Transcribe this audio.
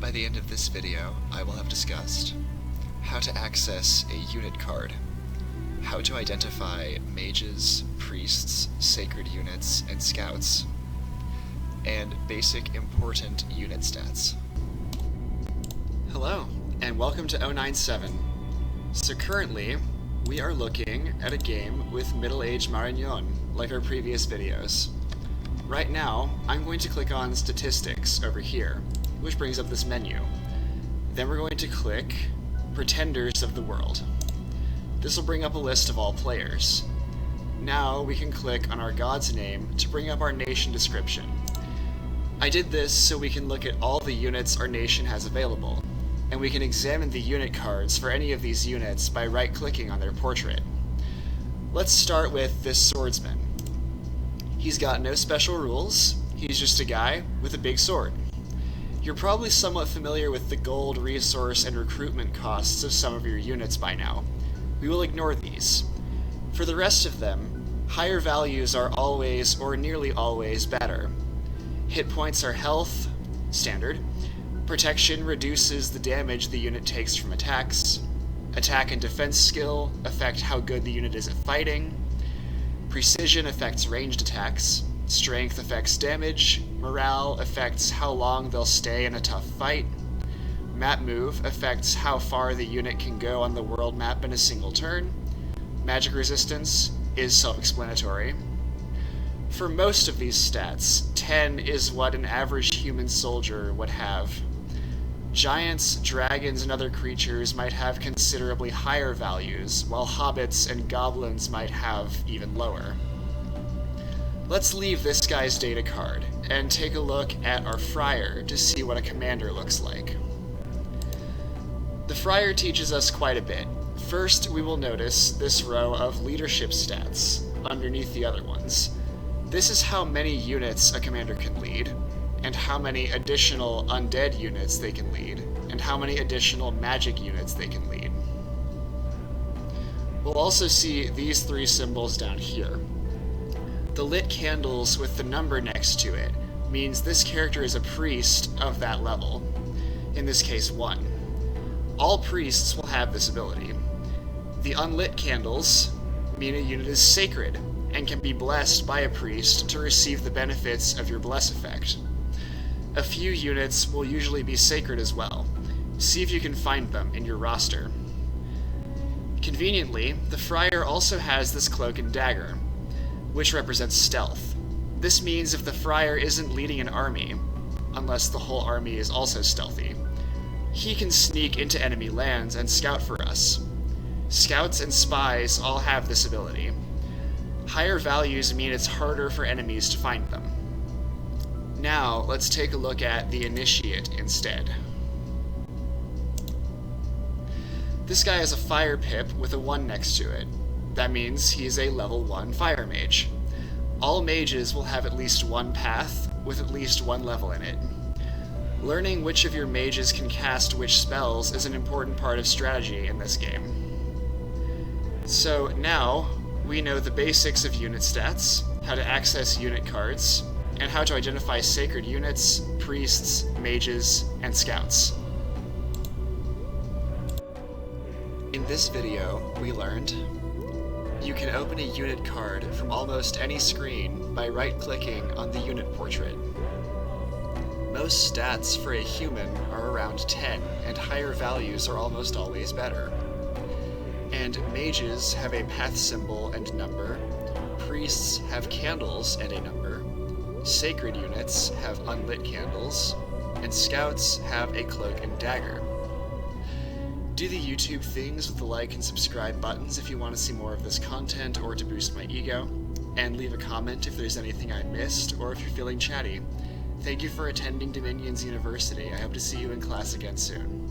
By the end of this video, I will have discussed how to access a unit card, how to identify mages, priests, sacred units, and scouts, and basic important unit stats. Hello, and welcome to 097. So currently, we are looking at a game with middle-aged Marignon, like our previous videos. Right now, I'm going to click on Statistics over here, which brings up this menu. Then we're going to click Pretenders of the World. This will bring up a list of all players. Now we can click on our god's name to bring up our nation description. I did this so we can look at all the units our nation has available, and we can examine the unit cards for any of these units by right-clicking on their portrait. Let's start with this swordsman. He's got no special rules, he's just a guy with a big sword. You're probably somewhat familiar with the gold, resource, and recruitment costs of some of your units by now. We will ignore these. For the rest of them, higher values are always, or nearly always, better. Hit points are health, standard. Protection reduces the damage the unit takes from attacks. Attack and defense skill affect how good the unit is at fighting. Precision affects ranged attacks. Strength affects damage. Morale affects how long they'll stay in a tough fight. Map move affects how far the unit can go on the world map in a single turn. Magic resistance is self-explanatory. For most of these stats, 10 is what an average human soldier would have. Giants, dragons, and other creatures might have considerably higher values, while hobbits and goblins might have even lower. Let's leave this guy's data card, and take a look at our friar to see what a commander looks like. The friar teaches us quite a bit. First, we will notice this row of leadership stats underneath the other ones. This is how many units a commander can lead, and how many additional undead units they can lead, and how many additional magic units they can lead. We'll also see these three symbols down here. The lit candles with the number next to it means this character is a priest of that level, in this case 1. All priests will have this ability. The unlit candles mean a unit is sacred, and can be blessed by a priest to receive the benefits of your bless effect. A few units will usually be sacred as well. See if you can find them in your roster. Conveniently, the friar also has this cloak and dagger, which represents stealth. This means if the friar isn't leading an army, unless the whole army is also stealthy, he can sneak into enemy lands and scout for us. Scouts and spies all have this ability. Higher values mean it's harder for enemies to find them. Now, let's take a look at the Initiate instead. This guy has a fire pip with a 1 next to it. That means he's a level 1 fire mage. All mages will have at least one path with at least one level in it. Learning which of your mages can cast which spells is an important part of strategy in this game. So now, we know the basics of unit stats, how to access unit cards, and how to identify sacred units, priests, mages, and scouts. In this video, we learned you can open a unit card from almost any screen by right-clicking on the unit portrait. Most stats for a human are around 10, and higher values are almost always better. And mages have a path symbol and number, priests have candles and a number, sacred units have unlit candles, and scouts have a cloak and dagger. Do the YouTube things with the like and subscribe buttons if you want to see more of this content or to boost my ego, and leave a comment if there's anything I missed or if you're feeling chatty. Thank you for attending Dominions University. I hope to see you in class again soon.